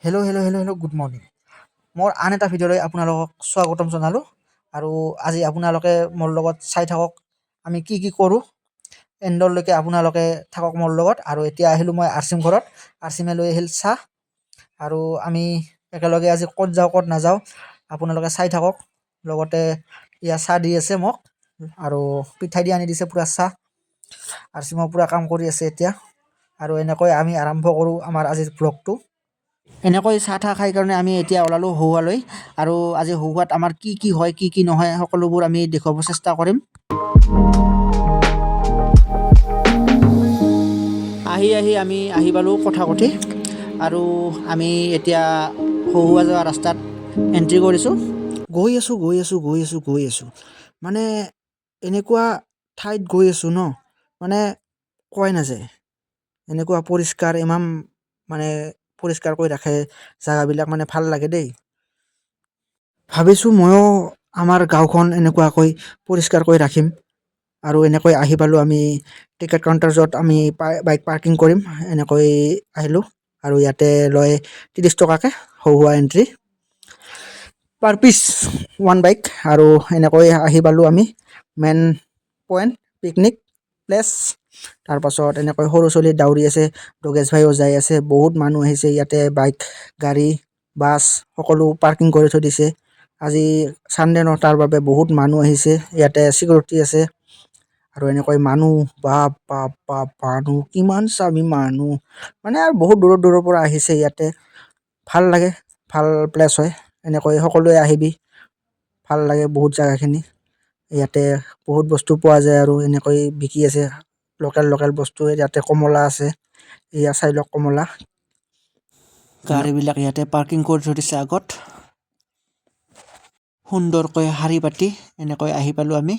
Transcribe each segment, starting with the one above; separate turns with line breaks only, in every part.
Hello' good morning. মোৰ আন এটা ভিডিঅ'লৈ আপোনালোকক স্বাগতম জনালোঁ। আৰু আজি আপোনালোকে মোৰ লগত চাই থাকক আমি কি কি কৰোঁ। এণ্ডলৈকে আপোনালোকে থাকক মোৰ লগত। আৰু এতিয়া আহিলোঁ মই আৰচিম ঘৰত। আৰচিমে লৈ আহিল চাহ, আৰু আমি একেলগে আজি ক'ত যাওঁ ক'ত নাযাওঁ আপোনালোকে চাই থাকক। লগতে ইয়াত চাহ দি আছে মোক, আৰু পিঠাই দি আনি দিছে পূৰা চাহ। আৰচিমৰ পূৰা কাম কৰি আছে এতিয়া। আৰু এনেকৈ আমি আৰম্ভ কৰোঁ আমাৰ আজিৰ ব্লগটো। এনেকৈ চাহ তাহ খাই কাৰণে আমি এতিয়া ওলালোঁ হৌৱালৈ। আৰু আজি হৌৱাত আমাৰ কি কি হয় কি কি নহয় সকলোবোৰ আমি দেখুৱাব চেষ্টা কৰিম। আমি আহি পালোঁ কথাকথি, আৰু আমি এতিয়া হৌৱা যোৱা ৰাস্তাত এণ্ট্ৰি কৰিছোঁ। গৈ আছোঁ মানে এনেকুৱা ঠাইত গৈ আছোঁ ন, মানে কোৱাই নাযায়। এনেকুৱা পৰিষ্কাৰ, ইমান মানে পৰিষ্কাৰ কৰি ৰাখে জেগাবিলাক, মানে ভাল লাগে দেই। ভাবিছোঁ ময়ো আমাৰ গাঁওখন এনেকুৱাকৈ পৰিষ্কাৰ কৰি ৰাখিম। আৰু এনেকৈ আহি পালোঁ আমি টিকেট কাউণ্টাৰ, য'ত আমি বাইক পাৰ্কিং কৰিম। এনেকৈ আহিলোঁ, আৰু ইয়াতে লয় 30 টকাকৈ হৌৱা এণ্ট্ৰি পাৰ পিচ 1 বাইক। আৰু এনেকৈ আহি পালোঁ আমি মেইন পইণ্ট, পিকনিক প্লেচ। তাৰপাছত এনেকৈ সৰু ছোৱালী দাউৰি আছে, যোগেশ ভাইও যাই আছে। বহুত মানুহ আহিছে ইয়াতে, বাইক, গাড়ী, বাছ সকলো পাৰ্কিং কৰি থৈ দিছে। আজি ছানডে ন, তাৰ বাবে বহুত মানুহ আহিছে। ইয়াতে চিকিউৰিটি আছে, আৰু এনেকৈ মানুহ বাপ মানুহ কিমান চাবি মানুহ, মানে আৰু বহুত দূৰৰ পৰা আহিছে ইয়াতে। ভাল লাগে, ভাল প্লেচ হয়। এনেকৈ সকলোৱে আহিবি, ভাল লাগে বহুত জেগাখিনি। ইয়াতে বহুত বস্তু পোৱা যায়, আৰু এনেকৈ বিকি আছে লোকেল বস্তু। ইয়াতে কমলা আছে, এয়া চাই লওক কমলা। গাড়ীবিলাক ইয়াতে পাৰ্কিং কৰি থৈ দিছে আগত, সুন্দৰকৈ শাৰী পাতি। এনেকৈ আহি পালোঁ আমি।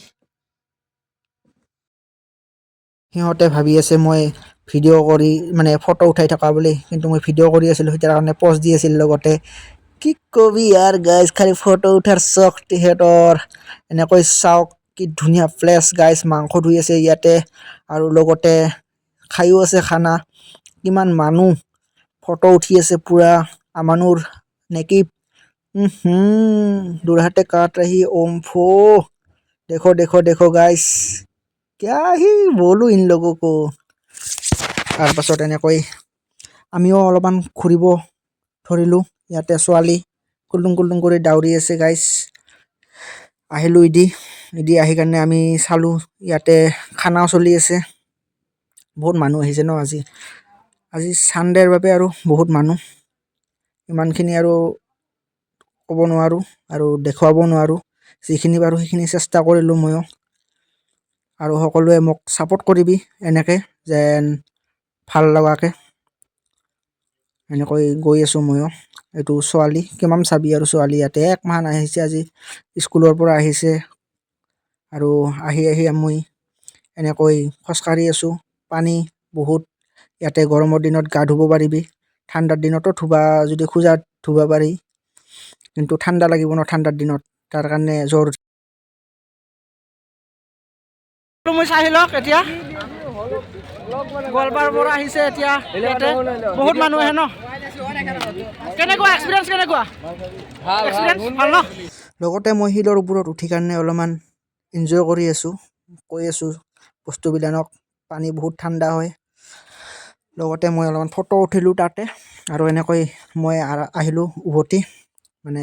সিহঁতে ভাবি আছে মই ভিডিঅ' কৰি, মানে ফটো উঠাই থকা বুলি, কিন্তু মই ভিডিঅ' কৰি আছিলোঁ, তাৰ কাৰণে প'জ দি আছিল লগতে। কি কবি ইয়াৰ গাইজ, খালি ফটো উঠাৰ চখ তেহেঁতৰ। এনেকৈ চাওক কি ধুনীয়া প্লেচ গাইজ। মাংস ধুই আছে ইয়াতে, আৰু লগতে খাইও আছে খানা। কিমান মানুহ ফটো উঠি আছে পূৰা। আমানুৰ নেকি দুৰহাটে কাট ৰহি ওমফো। দেখো গাইজ, ক্যা হি বলো ইন লোগো কো। তাৰপাছত এনেকৈ আমিও অলপমান ঘূৰিব ধৰিলোঁ। ইয়াতে ছোৱালী কুলুং কৰি দাউৰি আছে গাইজ। আহিলোঁ ইদি আহি কাৰণে আমি চালোঁ ইয়াতে খানাও চলি আছে। বহুত মানুহ আহিছে ন আজি ছানডেৰ বাবে, আৰু বহুত মানুহ। ইমানখিনি আৰু ক'ব নোৱাৰোঁ, আৰু দেখুৱাব নোৱাৰোঁ। যিখিনি পাৰোঁ সেইখিনি চেষ্টা কৰিলোঁ ময়ো। আৰু সকলোৱে মোক ছাপোৰ্ট কৰিবি এনেকৈ, যেন ভাল লগাকৈ। এনেকৈ গৈ আছোঁ ময়ো। এইটো ছোৱালী, কিমান চাবি আৰু ছোৱালী। ইয়াতে একমাহ আহিছে আজি, স্কুলৰ পৰা আহিছে। আৰু আহি মই এনেকৈ খোজকাঢ়ি আছোঁ। পানী বহুত ইয়াতে। গৰমৰ দিনত গা ধুব পাৰিবি, ঠাণ্ডাৰ দিনতো যদি খোজা ধুব পাৰি, কিন্তু ঠাণ্ডা লাগিব ন ঠাণ্ডাৰ দিনত, তাৰ কাৰণে জ্বৰ। মই চাই লওক এতিয়া গোৱালপাৰাৰ পৰা আহিছে এতিয়া। ইয়াতে বহুত মানুহ আহে ন। কেনেকুৱা এক্সপিৰিয়েঞ্চ, কেনেকুৱা ভাল ন? লগতে মই শিলৰ ওপৰত উঠি কাৰণে অলপমান এনজয় কৰি আছোঁ। কৈ আছোঁ বস্তুবিলাকক, পানী বহুত ঠাণ্ডা হয়। লগতে মই অলপমান ফটো উঠিলোঁ তাতে। আৰু এনেকৈ মই আহিলোঁ উভতি। মানে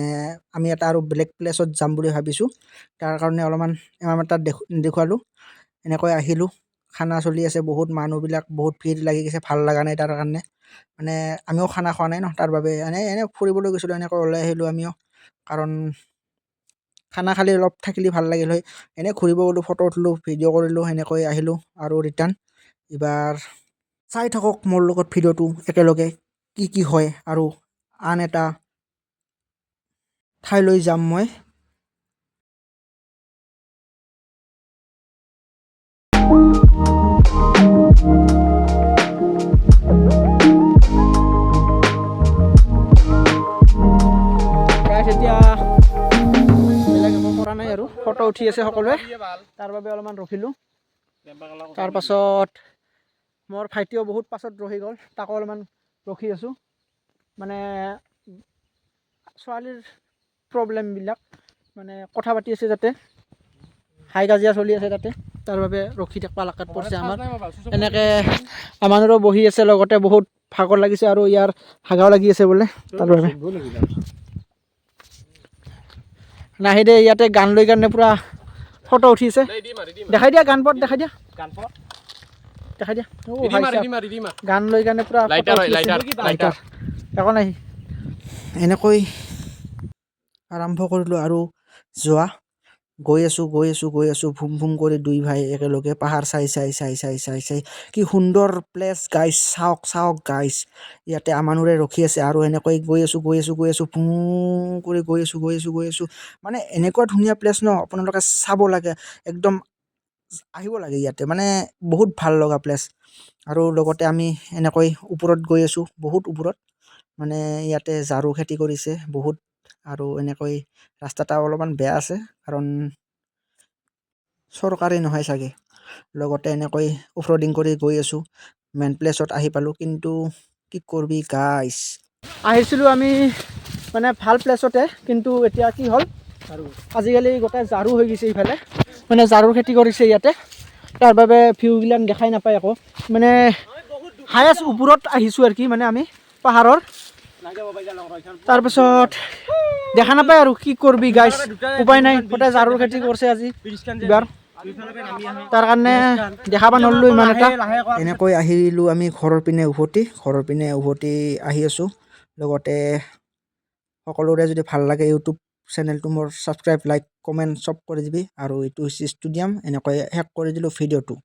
আমি এটা আৰু বেলেগ প্লেছত যাম বুলি ভাবিছোঁ, তাৰ কাৰণে অলপমান তাত দেখুৱালোঁ। এনেকৈ আহিলোঁ, খানা চলি আছে। বহুত মানুহবিলাক, বহুত ভিৰ লাগি গৈছে। ভাল লগা নাই তাৰ কাৰণে, মানে আমিও খানা খোৱা নাই ন, তাৰ বাবে এনে ফুৰিবলৈ গৈছিলোঁ। এনেকৈ ওলাই আহিলোঁ আমিও, কাৰণ খানা খালি অলপ থাকিলে ভাল লাগিল হয়। এনেই ঘূৰিব গ'লোঁ, ফটো উঠিলোঁ, ভিডিঅ' কৰিলোঁ, সেনেকৈ আহিলোঁ আৰু ৰিটাৰ্ণ। এইবাৰ চাই থাকক মোৰ লগত ভিডিঅ'টো একেলগে, কি কি হয়। আৰু আন এটা ঠাইলৈ যাম মই। এতিয়া বেলেগ একো কৰা নাই, আৰু ফটো উঠি আছে সকলোৱে, তাৰ বাবে অলপমান ৰখিলোঁ। তাৰপাছত মোৰ ভাইটিও বহুত পাছত ৰখি গ'ল, তাকো অলপমান ৰখি আছোঁ। মানে ছোৱালীৰ প্ৰব্লেমবিলাক মানে কথা পাতি আছে যাতে হাই কাজিয়া চলি আছে তাতে তাৰ বাবে ৰখি থাকিব লাগাত পৰিছে আমাৰ এনেকৈ আমাৰো বহি আছে লগতে বহুত ভাগৰ লাগিছে আৰু ইয়াৰ হাগাও লাগি আছে বোলে তাৰ বাবে নাহি দে ইয়াতে গান লৈ কাৰণে পুৰা ফটো উঠিছে দেখাই দিয়া গানপট দেখাই দিয়া দেখাই দিয়া গান লৈ কাৰণে পুৰা লাইটাৰ একো নাই এনেকৈ আৰম্ভ কৰিলোঁ আৰু যোৱা গৈ আছোঁ ভুম ভুম কৰি দুই ভাই একেলগে পাহাৰ চাই কি সুন্দৰ প্লেচ গাইছ চাওক গাইছ ইয়াতে আমানোৰে ৰখি আছে আৰু এনেকৈ গৈ আছোঁ ভুম কৰি গৈ আছোঁ মানে এনেকুৱা ধুনীয়া প্লেচ ন আপোনালোকে চাব লাগে একদম আহিব লাগে ইয়াতে মানে বহুত ভাল লগা প্লেচ আৰু লগতে আমি এনেকৈ ওপৰত গৈ আছোঁ বহুত ওপৰত মানে ইয়াতে জাৰু খেতি কৰিছে বহুত আৰু এনেকৈ ৰাস্তাটা অলপমান বেয়া আছে কাৰণ চৰকাৰী নহয় চাগে লগতে এনেকৈ অফৰ'ডিং কৰি গৈ আছোঁ মেইন প্লেচত আহি পালোঁ কিন্তু কি কৰবি গাইছ আহিছিলোঁ আমি মানে ভাল প্লেচতে কিন্তু এতিয়া কি হ'ল আজিকালি গোটেই জাৰু হৈ গৈছে ইফালে মানে জাৰুৰ খেতি কৰিছে ইয়াতে তাৰ বাবে ভিউবিলাক দেখাই নাপায় আকৌ মানে হায়েষ্ট ওপৰত আহিছোঁ আৰু কি মানে আমি পাহাৰৰ তাৰপিছত দেখা নাপায় আৰু কি কৰবি গাইছ উপায় নাই গোটেই জাৰুৰ খেতি কৰিছে আজি এবাৰ তাৰ কাৰণে দেখা পা নললো ইমান এটা এনেকৈ আহিলোঁ আমি ঘৰৰ পিনে উভতি আহি আছোঁ লগতে সকলোৰে যদি ভাল লাগে ইউটিউব চেনেলটো মোৰ ছাবস্ক্ৰাইব লাইক কমেণ্ট চব কৰি দিবি আৰু এইটো হৈছে ষ্টুডিয়াম এনেকৈ শেষ কৰি দিলোঁ ভিডিঅ'টো